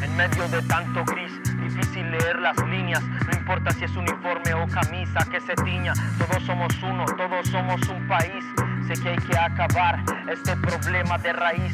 En medio de tanto gris, difícil leer las líneas, no importa si es uniforme o camisa que se tiña, todos somos uno, todos somos un país. Sé que hay que acabar este problema de raíz.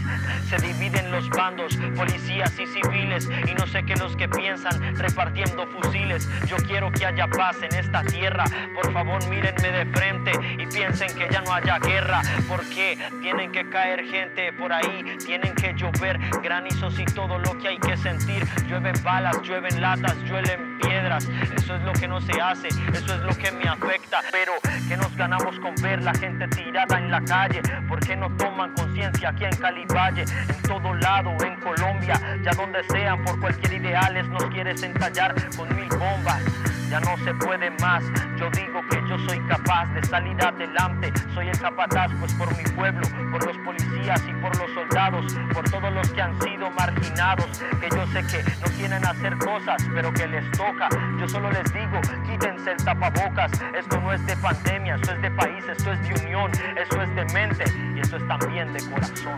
Se dividen los bandos, policías y civiles, y no sé qué los que piensan repartiendo fusiles. Yo quiero que haya paz en esta tierra, por favor mírenme de frente y piensen que ya no haya guerra. Porque tienen que caer gente por ahí, tienen que llover granizos y todo lo que hay que sentir. Llueven balas, llueven latas, llueven piedras. Eso es lo que no se hace, eso es lo que me afecta. Pero ¿qué nos ganamos con ver la gente tirada en la calle? ¿Por qué no toman conciencia aquí en Cali Valle? En todo lado, en Colombia, ya donde sean, por cualquier ideales nos quieres entallar con 1000 bombas. Ya no se puede más, yo digo que yo soy capaz de salir adelante. Soy el capataz, pues por mi pueblo, por los policías y por los soldados, por todos los que han sido marginados, que yo sé que no quieren hacer cosas, pero que les toca. Yo solo les digo, quítense el tapabocas. Esto no es de pandemia, esto es de país, esto es de unión, eso es de mente y eso es también de corazón.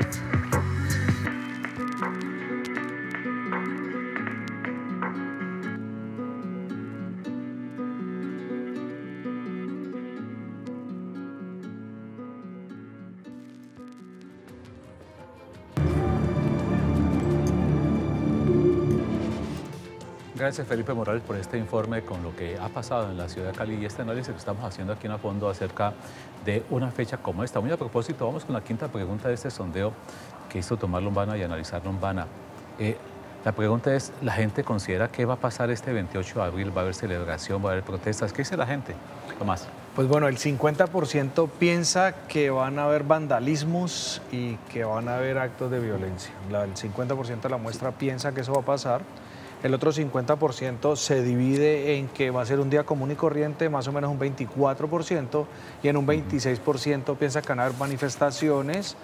Gracias, Felipe Morales, por este informe con lo que ha pasado en la ciudad de Cali y este análisis que estamos haciendo aquí en A Fondo acerca de una fecha como esta. Muy a propósito, vamos con la quinta pregunta de este sondeo que hizo Tomás Lombana y Analizar Lombana. La pregunta es, ¿la gente considera que va a pasar este 28 de abril? ¿Va a haber celebración? ¿Va a haber protestas? ¿Qué dice la gente, Tomás? Pues bueno, el 50% piensa que van a haber vandalismos y que van a haber actos de violencia. El 50% de la muestra piensa que eso va a pasar. El otro 50% se divide en que va a ser un día común y corriente, más o menos un 24%, y en un 26% piensa que van a haber manifestaciones,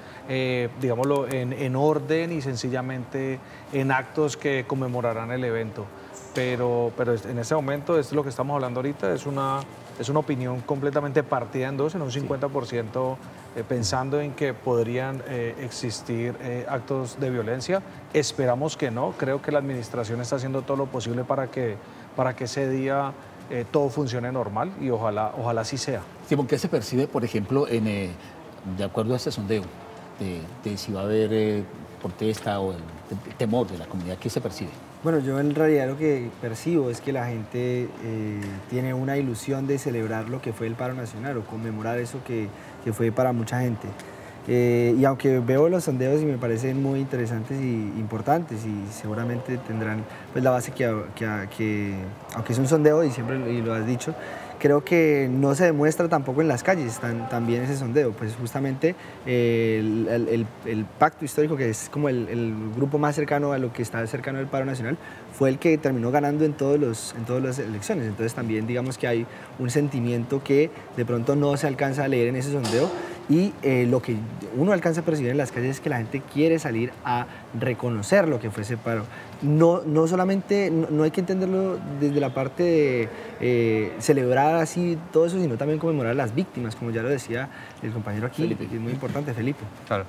digámoslo, en orden y sencillamente en actos que conmemorarán el evento. Pero en este momento, es lo que estamos hablando ahorita, es una opinión completamente partida en dos, en un 50% pensando en que podrían existir actos de violencia. Esperamos que no, creo que la administración está haciendo todo lo posible para que ese día todo funcione normal y ojalá así sea. Simón, ¿qué se percibe, por ejemplo, de acuerdo a este sondeo, de si va a haber protesta o el temor de la comunidad? ¿Qué se percibe? Bueno, yo en realidad lo que percibo es que la gente tiene una ilusión de celebrar lo que fue el paro nacional o conmemorar eso que fue para mucha gente. Y aunque veo los sondeos y me parecen muy interesantes y importantes y seguramente tendrán pues, la base que aunque es un sondeo y siempre y lo has dicho, creo que no se demuestra tampoco en las calles también ese sondeo, pues justamente el pacto histórico, que es como el grupo más cercano a lo que está cercano al paro nacional, fue el que terminó ganando en todas las elecciones. Entonces también digamos que hay un sentimiento que de pronto no se alcanza a leer en ese sondeo y lo que uno alcanza a percibir en las calles es que la gente quiere salir a reconocer lo que fue ese paro. No solamente, no hay que entenderlo desde la parte de celebrar así todo eso, sino también conmemorar a las víctimas, como ya lo decía el compañero aquí, Felipe, que es muy importante, Felipe. Claro,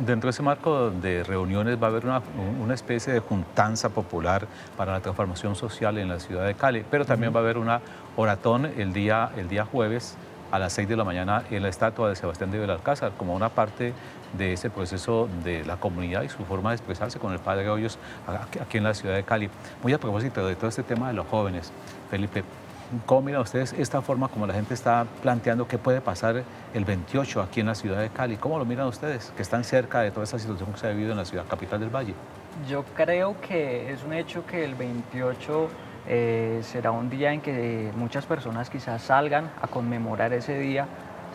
dentro de ese marco de reuniones va a haber una especie de juntanza popular para la transformación social en la ciudad de Cali, pero también va a haber una oratón el día jueves a las 6 de la mañana en la estatua de Sebastián de Belalcázar, como una parte de ese proceso de la comunidad y su forma de expresarse con el padre Hoyos aquí en la ciudad de Cali. Muy a propósito de todo este tema de los jóvenes, Felipe, ¿cómo miran ustedes esta forma como la gente está planteando qué puede pasar el 28 aquí en la ciudad de Cali? ¿Cómo lo miran ustedes, que están cerca de toda esta situación que se ha vivido en la ciudad capital del Valle? Yo creo que es un hecho que el 28 será un día en que muchas personas quizás salgan a conmemorar ese día.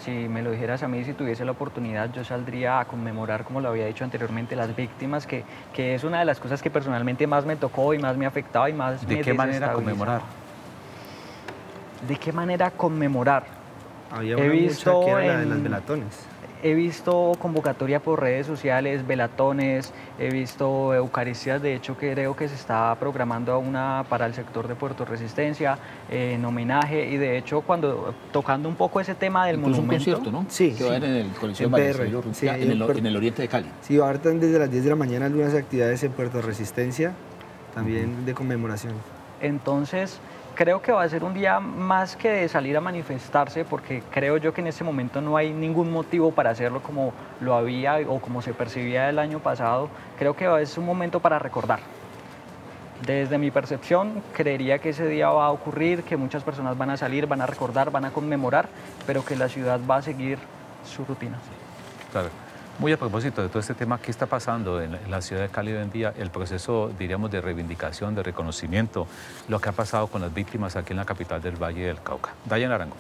Si me lo dijeras a mí, si tuviese la oportunidad, yo saldría a conmemorar, como lo había dicho anteriormente, las víctimas, que es una de las cosas que personalmente más me tocó y más me afectaba y más me ¿De qué manera conmemorar? ¿De qué manera conmemorar? Había una mucha que era la de las velatones. He visto convocatoria por redes sociales, velatones, he visto eucaristías, de hecho creo que se está programando una para el sector de Puerto Resistencia, en homenaje, y de hecho cuando tocando un poco ese tema del monumento... un concierto, ¿no? Sí. Que va en el Coliseo en el oriente de Cali. Sí, ahorita desde las 10 de la mañana algunas actividades en Puerto Resistencia, también de conmemoración. Entonces, creo que va a ser un día más que de salir a manifestarse, porque creo yo que en este momento no hay ningún motivo para hacerlo como lo había o como se percibía el año pasado. Creo que es un momento para recordar. Desde mi percepción, creería que ese día va a ocurrir, que muchas personas van a salir, van a recordar, van a conmemorar, pero que la ciudad va a seguir su rutina. Claro. Muy a propósito de todo este tema, ¿qué está pasando en la ciudad de Cali hoy en día? El proceso, diríamos, de reivindicación, de reconocimiento, lo que ha pasado con las víctimas aquí en la capital del Valle del Cauca. Dayan Arango.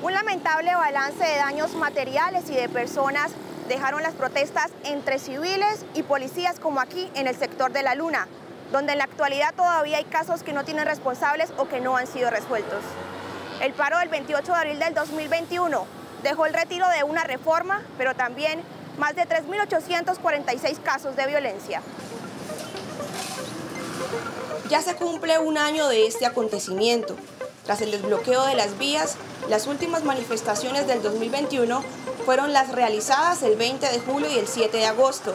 Un lamentable balance de daños materiales y de personas dejaron las protestas entre civiles y policías, como aquí en el sector de La Luna, donde en la actualidad todavía hay casos que no tienen responsables o que no han sido resueltos. El paro del 28 de abril del 2021 dejó el retiro de una reforma, pero también más de 3.846 casos de violencia. Ya se cumple un año de este acontecimiento. Tras el desbloqueo de las vías, las últimas manifestaciones del 2021 fueron las realizadas el 20 de julio y el 7 de agosto,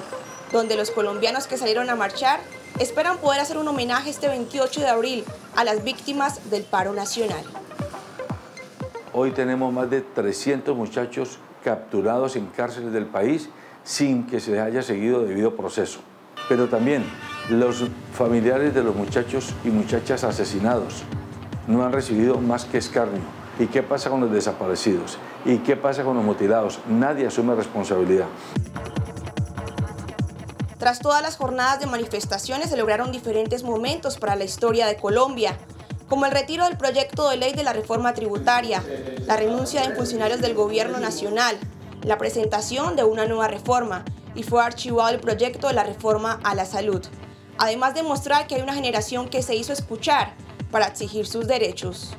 donde los colombianos que salieron a marchar esperan poder hacer un homenaje este 28 de abril a las víctimas del paro nacional. Hoy tenemos más de 300 muchachos capturados en cárceles del país sin que se haya seguido debido proceso. Pero también los familiares de los muchachos y muchachas asesinados no han recibido más que escarnio. ¿Y qué pasa con los desaparecidos? ¿Y qué pasa con los mutilados? Nadie asume responsabilidad. Tras todas las jornadas de manifestaciones se lograron diferentes momentos para la historia de Colombia, como el retiro del proyecto de ley de la reforma tributaria, la renuncia de funcionarios del gobierno nacional, la presentación de una nueva reforma y fue archivado el proyecto de la reforma a la salud, además de mostrar que hay una generación que se hizo escuchar para exigir sus derechos.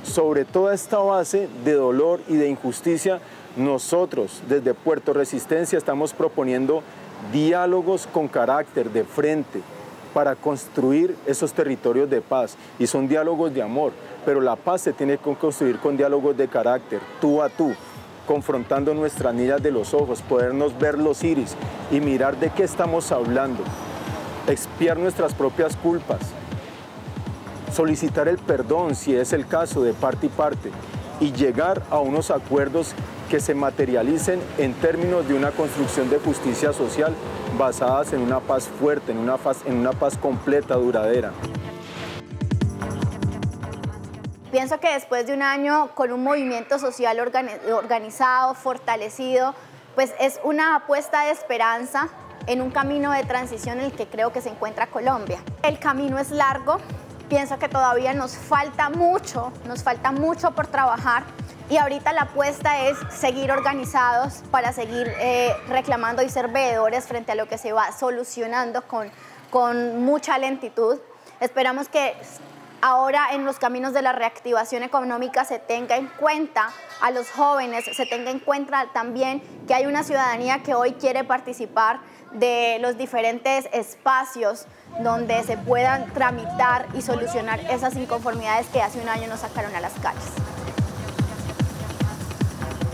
Sobre toda esta base de dolor y de injusticia, nosotros desde Puerto Resistencia estamos proponiendo diálogos con carácter de frente para construir esos territorios de paz, y son diálogos de amor, pero la paz se tiene que construir con diálogos de carácter, tú a tú, confrontando nuestras niñas de los ojos, podernos ver los iris y mirar de qué estamos hablando, expiar nuestras propias culpas, solicitar el perdón si es el caso de parte y parte y llegar a unos acuerdos que se materialicen en términos de una construcción de justicia social basadas en una paz fuerte, en una paz completa, duradera. Pienso que después de un año con un movimiento social organizado, fortalecido, pues es una apuesta de esperanza en un camino de transición en el que creo que se encuentra Colombia. El camino es largo, pienso que todavía nos falta mucho por trabajar, y ahorita la apuesta es seguir organizados para seguir reclamando y ser veedores frente a lo que se va solucionando con mucha lentitud. Esperamos que ahora en los caminos de la reactivación económica se tenga en cuenta a los jóvenes, se tenga en cuenta también que hay una ciudadanía que hoy quiere participar de los diferentes espacios donde se puedan tramitar y solucionar esas inconformidades que hace un año nos sacaron a las calles.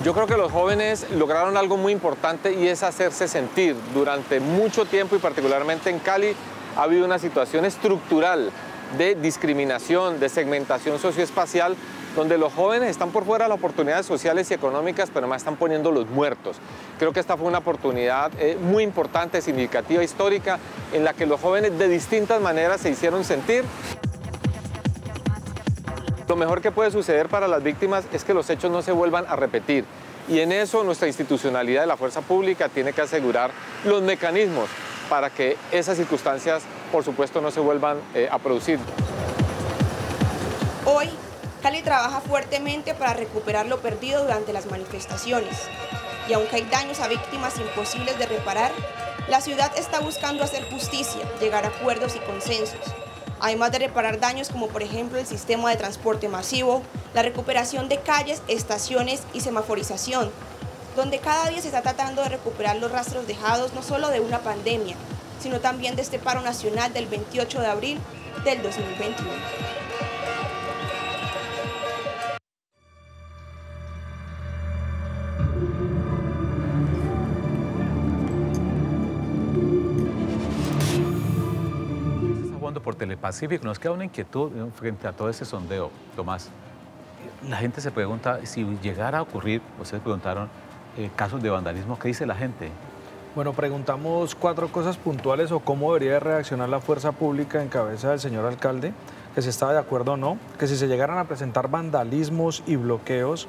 Yo creo que los jóvenes lograron algo muy importante y es hacerse sentir. Durante mucho tiempo y particularmente en Cali ha habido una situación estructural de discriminación, de segmentación socioespacial, donde los jóvenes están por fuera de las oportunidades sociales y económicas, pero más están poniendo los muertos. Creo que esta fue una oportunidad muy importante, significativa, histórica, en la que los jóvenes de distintas maneras se hicieron sentir. Lo mejor que puede suceder para las víctimas es que los hechos no se vuelvan a repetir. Y en eso nuestra institucionalidad de la fuerza pública tiene que asegurar los mecanismos para que esas circunstancias, por supuesto, no se vuelvan a producir. Hoy, Cali trabaja fuertemente para recuperar lo perdido durante las manifestaciones. Y aunque hay daños a víctimas imposibles de reparar, la ciudad está buscando hacer justicia, llegar a acuerdos y consensos. Además de reparar daños como por ejemplo el sistema de transporte masivo, la recuperación de calles, estaciones y semaforización, donde cada día se está tratando de recuperar los rastros dejados no solo de una pandemia, sino también de este paro nacional del 28 de abril del 2021. Por Telepacífico, nos queda una inquietud frente a todo ese sondeo, Tomás. La gente se pregunta si llegara a ocurrir, ustedes preguntaron, casos de vandalismo, ¿qué dice la gente? Bueno, preguntamos 4 cosas puntuales o cómo debería reaccionar la fuerza pública en cabeza del señor alcalde, que si estaba de acuerdo o no, que si se llegaran a presentar vandalismos y bloqueos,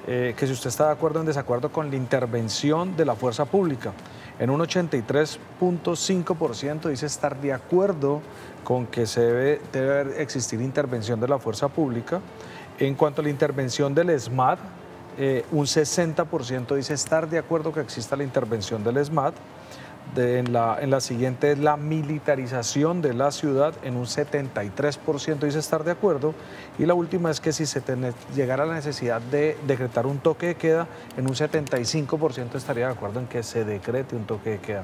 que si usted está de acuerdo o en desacuerdo con la intervención de la fuerza pública. En un 83.5% dice estar de acuerdo con que debe existir intervención de la fuerza pública. En cuanto a la intervención del ESMAD, un 60% dice estar de acuerdo que exista la intervención del ESMAD. En la siguiente es la militarización de la ciudad, en un 73% dice estar de acuerdo. Y la última es que si se llegara a la necesidad de decretar un toque de queda, en un 75% estaría de acuerdo en que se decrete un toque de queda.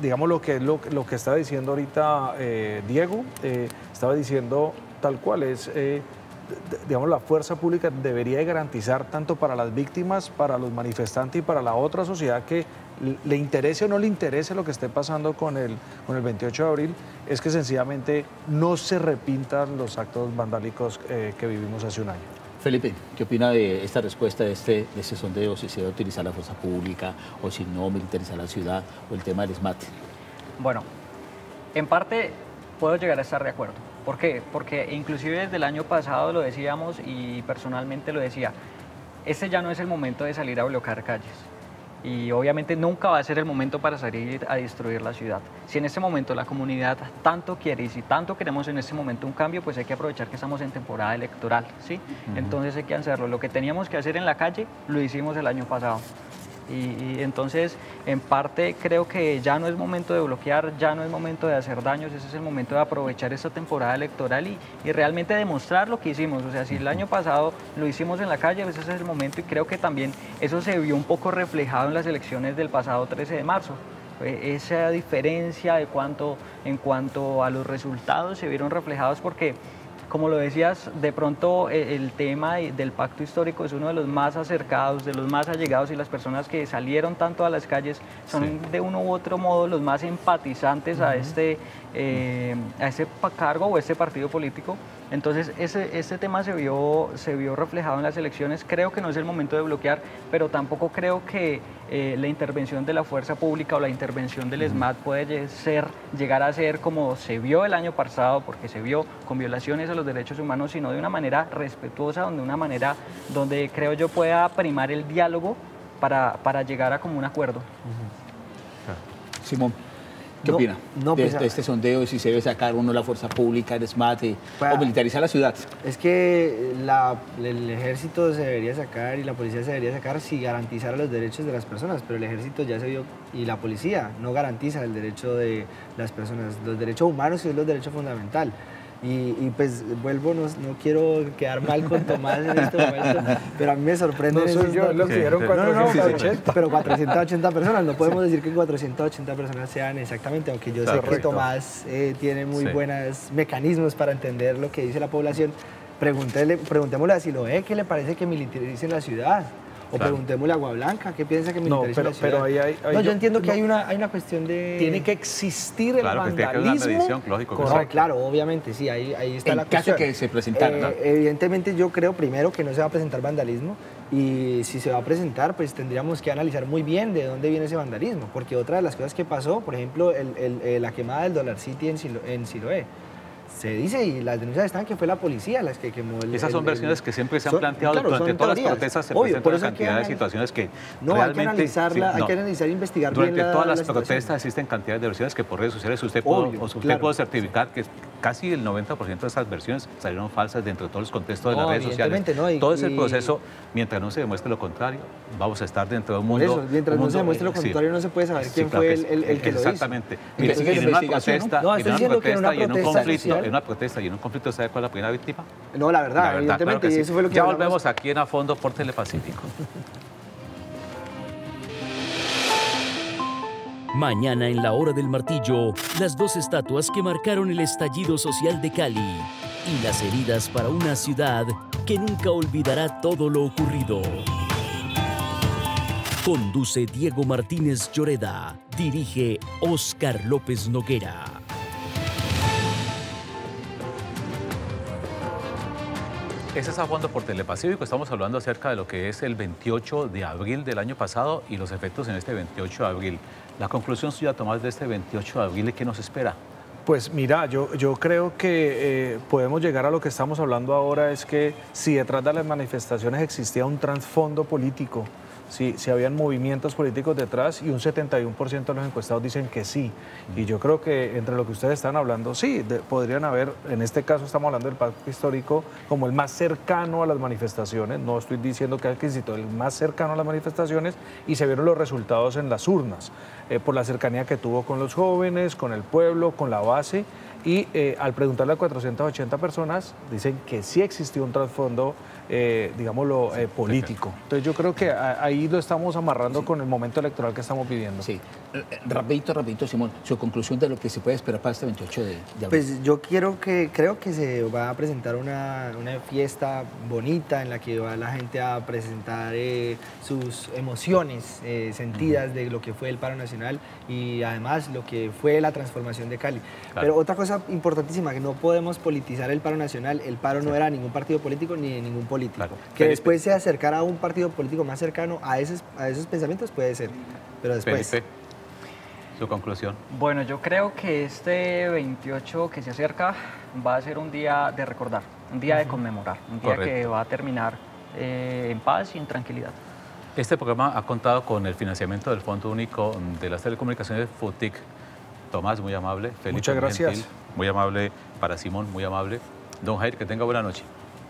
Digamos lo que estaba diciendo ahorita Diego, estaba diciendo tal cual, digamos, la fuerza pública debería garantizar tanto para las víctimas, para los manifestantes y para la otra sociedad que le interese o no le interese lo que esté pasando con el 28 de abril, es que sencillamente no se repitan los actos vandálicos que vivimos hace un año. Felipe, ¿qué opina de esta respuesta de este sondeo, si se debe utilizar la fuerza pública o si no, militarizar la ciudad o el tema del SMAT? Bueno, en parte puedo llegar a estar de acuerdo. ¿Por qué? Porque inclusive desde el año pasado lo decíamos y personalmente lo decía, este ya no es el momento de salir a bloquear calles. Y obviamente nunca va a ser el momento para salir a destruir la ciudad. Si en este momento la comunidad tanto quiere y si tanto queremos en este momento un cambio, pues hay que aprovechar que estamos en temporada electoral, ¿sí? Entonces hay que hacerlo. Lo que teníamos que hacer en la calle, lo hicimos el año pasado. Y entonces, en parte, creo que ya no es momento de bloquear, ya no es momento de hacer daños, ese es el momento de aprovechar esta temporada electoral y realmente demostrar lo que hicimos. O sea, si el año pasado lo hicimos en la calle, pues ese es el momento y creo que también eso se vio un poco reflejado en las elecciones del pasado 13 de marzo. Esa diferencia en cuanto a los resultados se vieron reflejados porque, como lo decías, de pronto el tema del pacto histórico es uno de los más acercados, de los más allegados y las personas que salieron tanto a las calles son de uno u otro modo los más empatizantes a este cargo o este partido político. Entonces ese tema se vio reflejado en las elecciones. Creo que no es el momento de bloquear, pero tampoco creo que la intervención de la fuerza pública o la intervención del SMAT puede llegar a ser como se vio el año pasado, porque se vio con violaciones a los derechos humanos, sino de una manera respetuosa, de una manera donde creo yo pueda primar el diálogo para llegar a como un acuerdo. Simón, ¿qué opina de este sondeo y si se debe sacar uno la fuerza pública, el SMAT o militarizar la ciudad? Es que el ejército se debería sacar y la policía se debería sacar si garantizara los derechos de las personas, pero el ejército ya se vio y la policía no garantiza el derecho de las personas, los derechos humanos y los derechos fundamentales. Y pues vuelvo, no quiero quedar mal con Tomás en este momento, pero a mí me sorprende. No soy yo, los que dieron 480. Pero 480 personas, no podemos decir que 480 personas sean exactamente, aunque yo sé que Tomás tiene muy buenos mecanismos para entender lo que dice la población. Preguntémosle a Siloé qué le parece que militaricen la ciudad. O preguntémosle a Agua Blanca, ¿qué piensa que militariza la ciudad? Pero yo entiendo que hay una cuestión de... Tiene que existir el vandalismo. Tiene que haber una medición, lógico. Claro, obviamente, sí, ahí está la cuestión. En caso que se presentara. Evidentemente yo creo primero que no se va a presentar vandalismo y si se va a presentar, pues tendríamos que analizar muy bien de dónde viene ese vandalismo, porque otra de las cosas que pasó, por ejemplo, la quemada del Dollar City en Siloé. Se dice y las denuncias están que fue la policía las que quemó Esas son versiones que siempre se han planteado durante todas las protestas. Se presentan una cantidad de situaciones que realmente... Hay que analizar e investigar bien durante todas las protestas existen cantidades de versiones que por redes sociales usted puede certificar que casi el 90% de esas versiones salieron falsas dentro de todos los contextos de las redes sociales. Todo ese proceso, mientras no se demuestre lo contrario, vamos a estar dentro de un mundo... Por eso, mientras no se demuestre lo contrario, no se puede saber quién fue el que lo hizo. Exactamente. En una protesta y en una protesta y en un conflicto, ¿sabe cuál es la primera víctima? No, la verdad, evidentemente, claro que eso fue lo que ya volvemos aquí en A Fondo por Telepacífico. Mañana en la Hora del Martillo, las dos estatuas que marcaron el estallido social de Cali y las heridas para una ciudad que nunca olvidará todo lo ocurrido. Conduce Diego Martínez Lloreda, dirige Óscar López Noguera. Ese es A Fondo por Telepacífico. Estamos hablando acerca de lo que es el 28 de abril del año pasado y los efectos en este 28 de abril. La conclusión suya, Tomás, de este 28 de abril, ¿qué nos espera? Pues mira, yo creo que podemos llegar a lo que estamos hablando ahora, es que si detrás de las manifestaciones existía un trasfondo político, si habían movimientos políticos detrás, y un 71% de los encuestados dicen que sí. Y yo creo que entre lo que ustedes están hablando, sí, podrían haber, en este caso estamos hablando del pacto histórico como el más cercano a las manifestaciones, no estoy diciendo que éxito, el más cercano a las manifestaciones, y se vieron los resultados en las urnas, por la cercanía que tuvo con los jóvenes, con el pueblo, con la base, y al preguntarle a 480 personas, dicen que sí existió un trasfondo, digámoslo, político. Entonces yo creo que ahí lo estamos amarrando con el momento electoral que estamos viviendo. Sí. Rapidito, Simón, su conclusión de lo que se puede esperar para este 28 de abril. Pues yo creo que se va a presentar una fiesta bonita en la que va la gente a presentar sus emociones sentidas de lo que fue el paro nacional y además lo que fue la transformación de Cali. Claro. Pero otra cosa cosa importantísima, que no podemos politizar el paro nacional. El paro no era ningún partido político ni de ningún político. Claro. Que después se acercara a un partido político más cercano a esos pensamientos puede ser, pero después... Felipe, su conclusión. Bueno, yo creo que este 28 que se acerca va a ser un día de recordar, un día de conmemorar, un día que va a terminar en paz y en tranquilidad. Este programa ha contado con el financiamiento del Fondo Único de las Telecomunicaciones, FUTIC. Tomás, muy amable. Felipe, muchas gracias. Gentil, muy amable. Para Simón, muy amable. Don Jair, que tenga buena noche.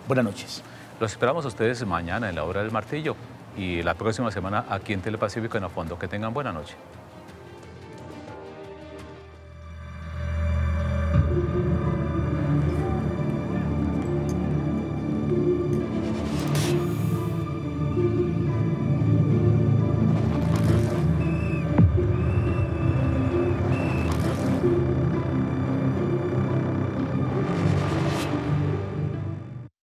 Buenas noches. Los esperamos a ustedes mañana en la Hora del Martillo y la próxima semana aquí en Telepacífico en A Fondo. Que tengan buena noche.